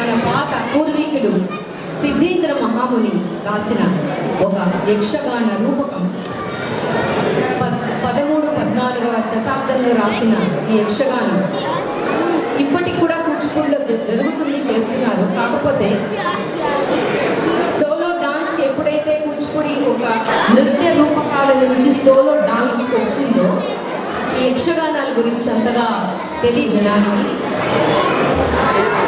మన పాత పూర్వీకుడు సిద్ధేంద్ర మహాముని రాసిన ఒక యక్షగాన రూపకం. 13-14వ శతాబ్దంలో రాసిన ఈ యక్షగానం ఇప్పటికి కూడా కూచిపూడిలో జరుగుతుంది, చేస్తున్నారు. కాకపోతే సోలో డాన్స్కి ఎప్పుడైతే కూచిపూడి ఒక నృత్య రూపకాల నుంచి సోలో డాన్స్కి వచ్చిందో ఈ యక్షగానాల గురించి అంతగా తెలియదు జనానికి.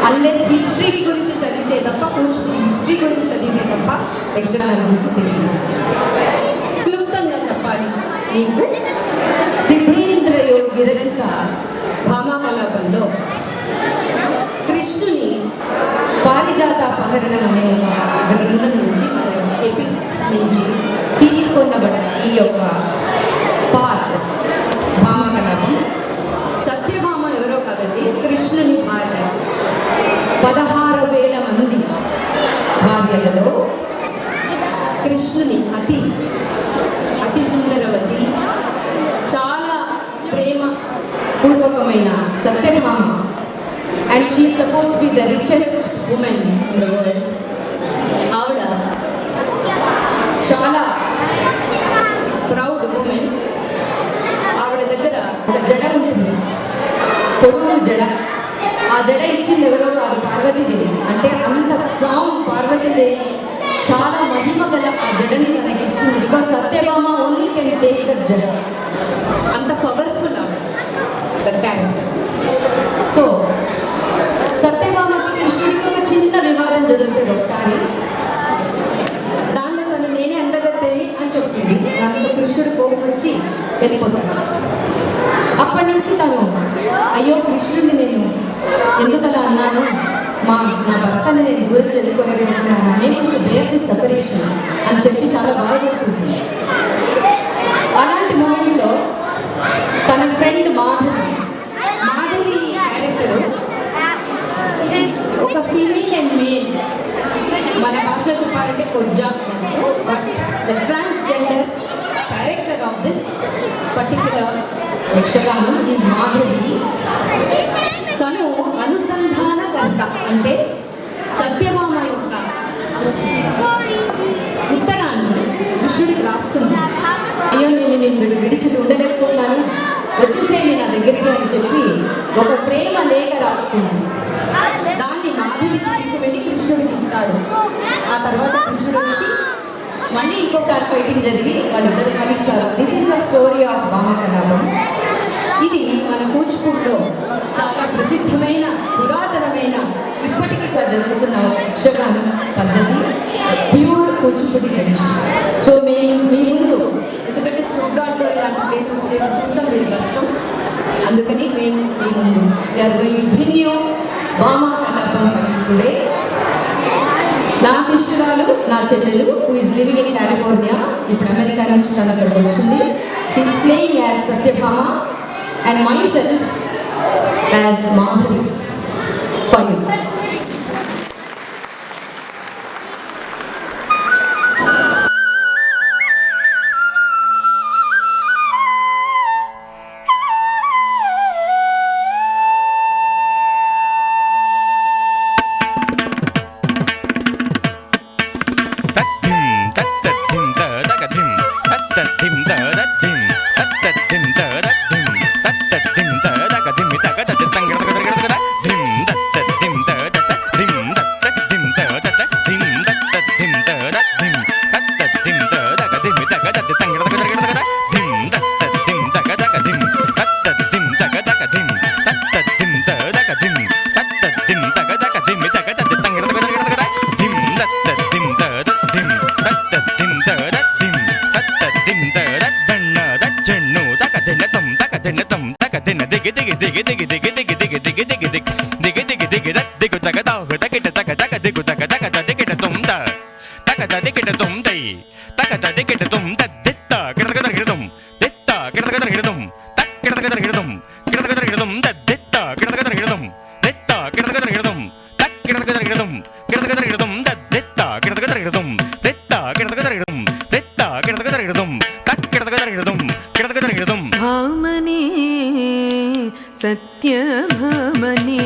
అన్లెస్ హిస్టరీ గురించి చదివితే తప్ప, కూచిపూడి హిస్టరీ గురించి చదివితే తప్ప యక్షగానాల గురించి తెలియదు. క్లుప్తంగా చెప్పాలి మీకు, సిద్ధేంద్ర యోగి విరచిత భామాకలాపంలో కృష్ణుని పారిజాతాపహరణం అనే ఒక గ్రంథం నుంచి, ఎపిక్స్ నుంచి తీసుకొనబడ్డ ఈ యొక్క పార్ట్ భామాకలాపం. సత్యభామ ఎవరో కాదండి, కృష్ణుని భార్య. 16,000 మంది భార్యలలో కృష్ణుని అతి సుందరవతి, చాలా ప్రేమ పూర్వకమైన Satyabhama, and she is suppose to be the richest women in the world. ఆవిడ చాలా ప్రౌడ్ ఉమెన్. ఆవిడ దగ్గర ఒక జడ ఉంటుంది, పొడుగు జడ. ఆ జడ ఇచ్చింది ఎవరో కాదు, పార్వతీదేవి. అంటే అంత స్ట్రాంగ్ పార్వతీదేవి, చాలా మహిమ గల ఆ జడని తనకి ఇస్తుంది. Because Satyabhama only can take the జడ, అంత పవర్ఫుల్ ద క్యారెక్టర్. సో సత్యభామకి కృష్ణుడికి ఒక చిన్న వివాదం జరుగుతుంది ఒకసారి. దానిలో తను నేనే అందగత్తేని అని చెప్తుంది. దాంతో కృష్ణుడు కోపం వచ్చి వెళ్ళిపోతాడు. అప్పటి నుంచి తను అయ్యో కృష్ణుడిని నేను ఎందుకలా అన్నాను, నా భర్తని నేను దూరం చేసుకోవాలనుకున్నాను, నేను బేర్ ది సెపరేషన్ అని చెప్పి చాలా బాధపడుతుంది. అలాంటి మూమెంట్లో తన ఫ్రెండ్ మాధవి క్యారెక్టర్ ఒక ఫీమేల్ అండ్ మేల్, మన భాషలో చెప్పాలంటే కొజ్జా, but the transgender character of this particular Yakshaganam is Madhavi. తను అనుసంధానకర్త, అంటే సత్యభామ యొక్క ఉత్తరాన్ని కృష్ణుడికి రాస్తుంది. అయ్యో నేను విడిచి ఉండలేకపోతున్నాను, వచ్చేసేయండి నా దగ్గరికి అని చెప్పి ఒక ప్రేమ లేఖ రాస్తుంది. దాన్ని మాధవి తీసుకువెళ్ళి కృష్ణుడికి ఇస్తాడు. ఆ తర్వాత కృష్ణుడు వచ్చి మళ్ళీ ఇంకోసారి ఫైటింగ్ జరిగి వాళ్ళిద్దరు కలుస్తారు. This is the story of Bhamakalapam. ఇది మన కూచిపూడిలో చాలా ప్రసిద్ధమైన, పురాతనమైన, ఇప్పటికీ జరుగుతున్న యక్షగానం పద్ధతి, ప్యూర్ కూచిపూడి ట్రెడిషన్. సో మేము మీ ముందు, ఎందుకంటే స్టూడాట్లో ఇలాంటి ప్లేసెస్ నేను చూడటం మీరు కష్టం, అందుకని మేము మీ ముందు we are going to bring you Bhamakalapam today. నా శిష్యురాలు, నా చెల్లెలు, who is living in California, ఇప్పుడు అమెరికా నుంచి తను అక్కడికి వచ్చింది. She is playing as Satyabhama and myself as Madhavi for you. భామనే సత్యభామనే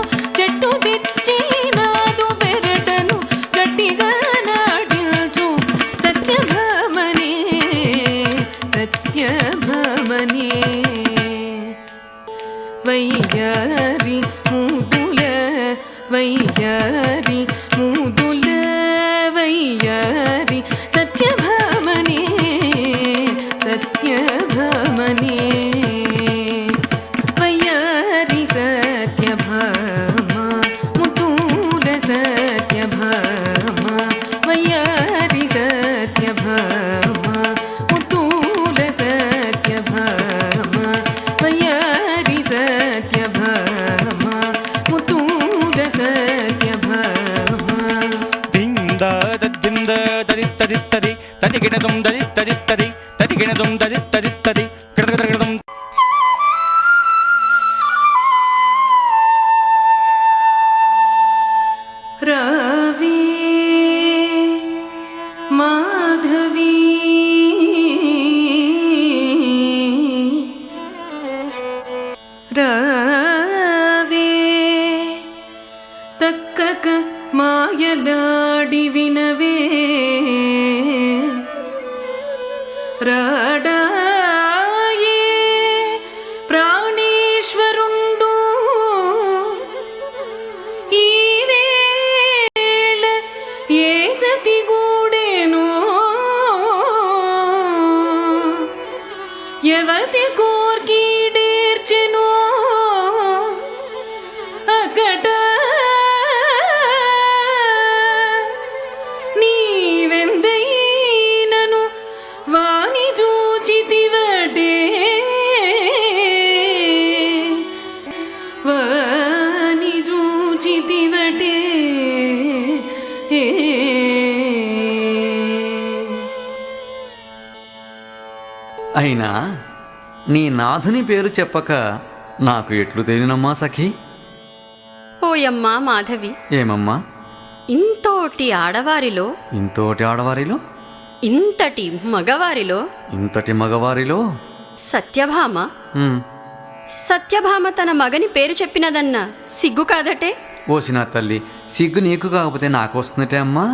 ముదుల వయ్యారి ముదుల వయ్యారి సత్యభామనే సత్యభామనే వయ్యారి సత్యభామ ముదుల సత్యభామ వయ్యారి సత్యభామ ముదుల సత్యభామ వయ్యారి సత్యభామ ముదుల సత్యభామ దింద దింద తది తది తది తదిగినదుం తది తది తది తదిగినదుం తది తది తది కిడదగదగదం రావే మాధవి రావే తక్కక మాయలాడి వినవే రాడాయే ప్రాణేశ్వరుండు ఈ వేళ ఏ సతి గూడేనో యవతి కోర్కీడేర్చెనో అకట నీవెందైనను వాని చూచితివటే వాని చూచితివటే అయినా నీ నాథుని పేరు చెప్పక నాకు ఎట్లు తెలియనమ్మా సఖీ? ఓయమ్మా మాధవి, ఏమమ్మా? ఇంతోటి ఆడవారిలో ఇంతోటి ఆడవారిలో ఇంతటి మగవారిలో ఇంతటి మగవారిలో సత్యభామ ఉమ్, సత్యభామ తన మగని పేరు చెప్పినదన్న సిగ్గు కాదటే? ఓసిన తల్లి, సిగ్గు నీకు కాకపోతే నాకు వస్తుందటే అమ్మా.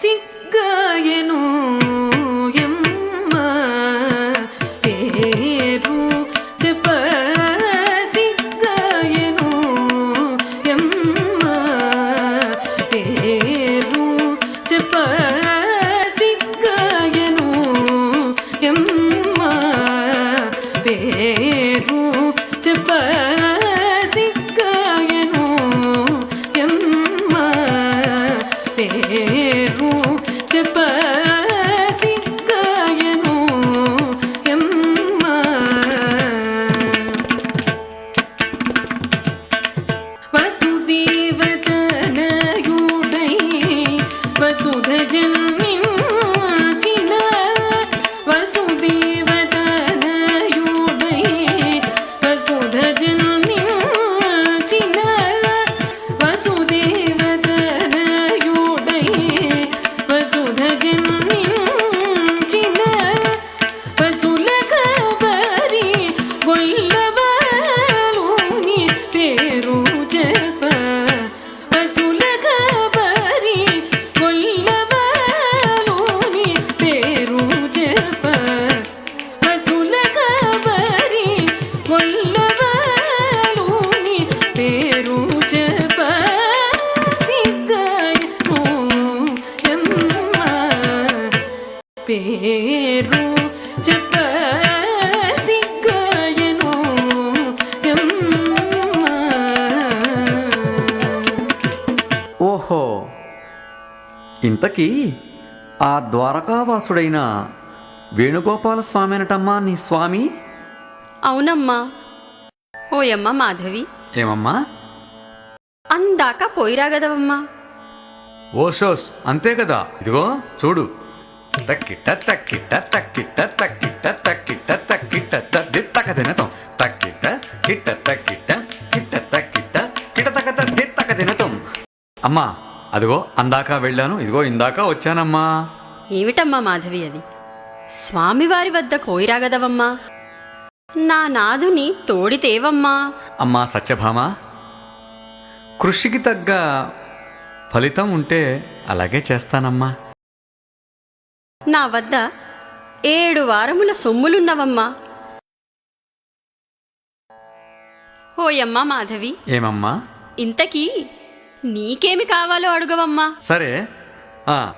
సిగ్గాయను యమ్మ పేరు చెప్ప సిగ్గాయను యమ్మ పేరు చెప్ప సిగ్గాయను యమ్మ పేరు చెప్ప సిగ్గాయను యమ్మ పేరు చెప్ప సిగ్గాయను యమ్మ వసుదేవతనయుడై వసుధ జన్మించిన వసుదేవతనయుడై వసుధ జన్మించిన వసుదేవతనయుడై వసుధ జన్మించిన వసుల కబరి గొల్లవాలుని పేరు జప వసుల కబరి గొల్లవాలుని పేరు జప వసుల కబరి గొల్లవాలుని పేరు జప సిగ్గాయను యమ్మ పేరు చెప్ప సిగ్గాయను యమ్మ. ఓహో, ఇంతకీ ఆ ద్వారకావాసుడైన వేణుగోపాల స్వామి అనటమ్మా నీ స్వామి? అవునమ్మా. ఓయమ్మ మాధవి, ఏమమ్మా? అందాక పోయిరాగదవమ్మా. ఓషోస్, అంతే కదా. ఇదిగో చూడు. తక్కిట తక్కిట తక్కిట తక్కిట తక్కిట తక్కిట తక్కిట తినతాం. తక్కిట కిట్ట తక్కిట కిట్ట తక్కిట కిట తక్క తక్క తినతాం. అమ్మా, అదిగో అందాక వెళ్ళాను, ఇదిగో ఇందాక వచ్చానమ్మా. ఏమిటమ్మా మాధవి అది? స్వామివారి వద్ద కోయిరాగదవమ్మా. నా నాథుని తోడితేవమ్మా. అమ్మా సత్యభామ, కృషికి తగ్గ ఫలితం ఉంటే అలాగే చేస్తానమ్మా. నా వద్ద 7 వారముల సొమ్ములున్నవమ్మా. ఓయమ్మా మాధవి, ఏమమ్మా? ఇంతకీ నీకేమి కావాలో అడుగవమ్మా. సరే,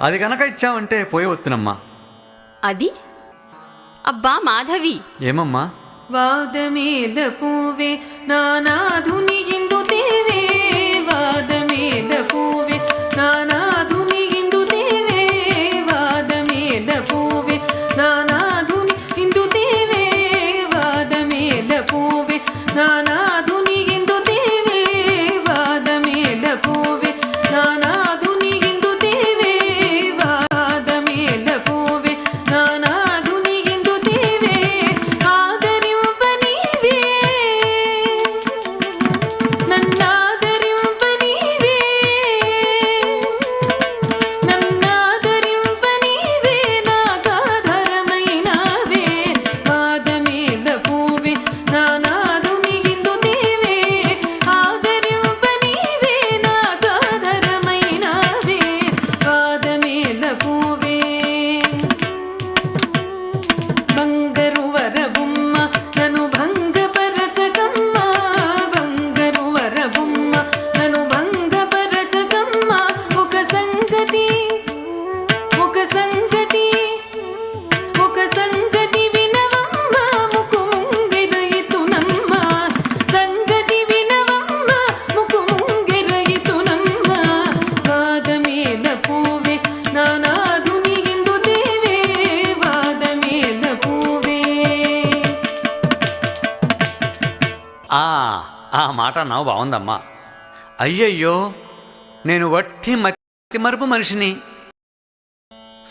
అది కనుక ఇచ్చావంటే పోయి వస్తునమ్మా. అది? అబ్బా మాధవి. ఏమమ్మా? వాదమేల పూవే నానాధుని ఇందు దేవే, వాదమేల పూవే నానాధుని ఇందు దేవే, వాదమేల పూవే నానాధుని ఇందు దేవే, వాదమేల పూవే నానాధుని ఇందు దేవే, వాదమేల పూవే నానాధుని ఇందు దేవే, వాదమేల పూవే నానాధుని ఇందు దేవే, ఆదరింపనీవే నన్నాదరింపనీవే, నన్నాదరింపనీవే నాకాధారమైనావే, వాదమేల పూవే నానాధుని ఇందు దేవే, ఆదరింపనీవే నాకాధారమైనావే, వాదమేల పూవే. బంగరు వరబుమ్మ నను భంగపరచకమ్మ, బంగరు వరబుమ్మ నను భంగపరచకమ్మ, ఒక సంగతి ఒక సంగతి ఒక సంగతి వినవమ్మ, ముకు ముంగెరయితునమ్మ, సంగతి వినవమ్మ, ముకు ముంగెరయితునమ్మ, వాదమేల పూవే నానాధుని ఇందు దేవే, వాదమేల పూవే. ఆ మాట అన్నావు, బాగుందమ్మా. అయ్యయ్యో, నేను వట్టి మతి మరుపు మనిషిని.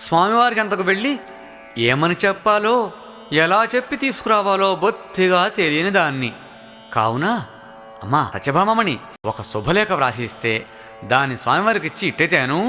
స్వామివారి చెంతకు వెళ్ళి ఏమని చెప్పాలో, ఎలా చెప్పి తీసుకురావాలో బొత్తిగా తెలియని దాన్ని. కావున అమ్మా సత్యభామమణి ఒక శుభలేఖ వ్రాసి ఇస్తే దాన్ని స్వామివారికి ఇచ్చి ఇట్టేతాను.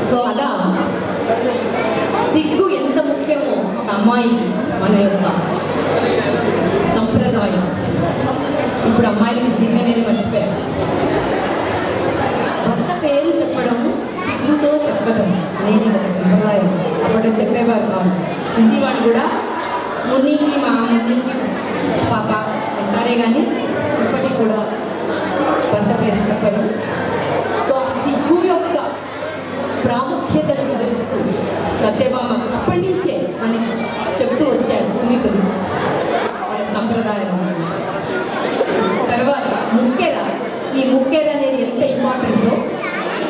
సో అలా సిగ్గు ఎంత ముఖ్యమో ఒక అమ్మాయికి మన యొక్క సంప్రదాయం. ఇప్పుడు అమ్మాయిలకు సిగ్గు అనేది మర్చిపోయారు. భర్త పేరు చెప్పడం, సిగ్గుతో చెప్పడం అనేది ఒక సంప్రదాయం. అప్పుడు చెప్పేవారు కాదు. హిందీ వాళ్ళు కూడా మున్నికి మా మున్నికి పాప అంటారే కానీ ఇప్పటికి కూడా భర్త పేరు చెప్పరు. సో ఆ సిగ్గు యొక్క ప్రాముఖ్యతను వివరిస్తూ సత్యభామ అప్పటి నుంచే మనకి చెప్తూ వచ్చారు పూర్వీకులు మన సంప్రదాయం గురించి. తర్వాత ముక్కెర, ఈ ముక్కెర అనేది ఎంత ఇంపార్టెంటో,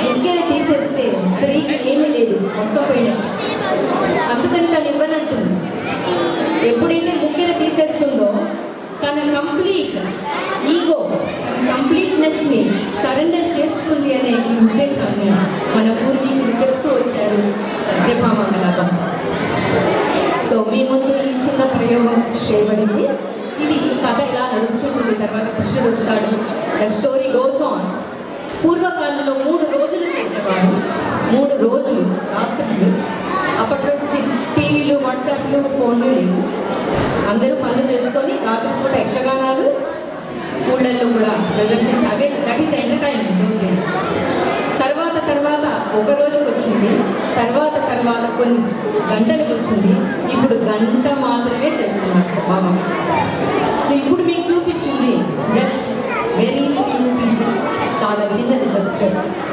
ముక్కెర తీసేస్తే స్త్రీకి ఏమీ లేదు, మొత్తం పోయినట్టు. అందుకని తను ఇవ్వనంటుంది. ఎప్పుడైతే ముక్కెర తీసేస్తుందో తన కంప్లీట్ ఈగో, తన కంప్లీట్నెస్ని సరెండర్ చేస్తుంది అనే ఈ ఉద్దేశాన్ని మన పూర్వీకులు చెప్తూ వచ్చారు సత్యభామ కలాపం. సో మీ ముందు ఈ చిన్న ప్రయోగం చేయబడింది. ఇది ఈ కథ ఇలా నడుస్తుంటుంది. తర్వాత కృష్ణుడు వస్తాడు. The story goes on. పూర్వకాలంలో 3 రోజులు చేసేవారు. 3 రోజులు రాత్రులు. అప్పట్లో టీవీలు, వాట్సాప్లు, ఫోన్లు లేవు. అందరూ పనులు చేసుకొని రాత్రిపూట యక్షగానాలు ఊళ్ళల్లో కూడా ప్రదర్శించి అవే, that is entertainment those days. తర్వాత ఒక రోజుకి వచ్చింది. తర్వాత కొన్ని గంటలకు వచ్చింది. ఇప్పుడు గంట మాత్రమే చేస్తున్నారు బాబా. సో ఇప్పుడు మీకు చూపించింది జస్ట్ వెరీ ఫ్యూ పీసెస్, చాలా చిన్నది. జస్ట్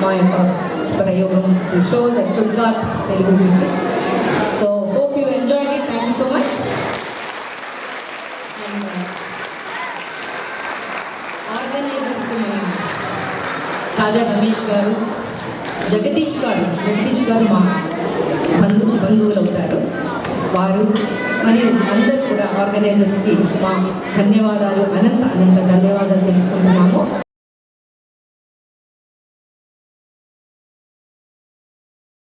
మా యొక్క ప్రయోగం to show the Stuttgart Telugu people. So hope you enjoyed it. Thank you so much. Organisers Raja Ramesh garu, Jagadish గారు మా బంధువులు అవుతారు. వారు మరియు అందరూ కూడా ఆర్గనైజర్స్కి మా ధన్యవాదాలు, అనంత ధన్యవాదాలు తెలుపుకుంటున్నాము.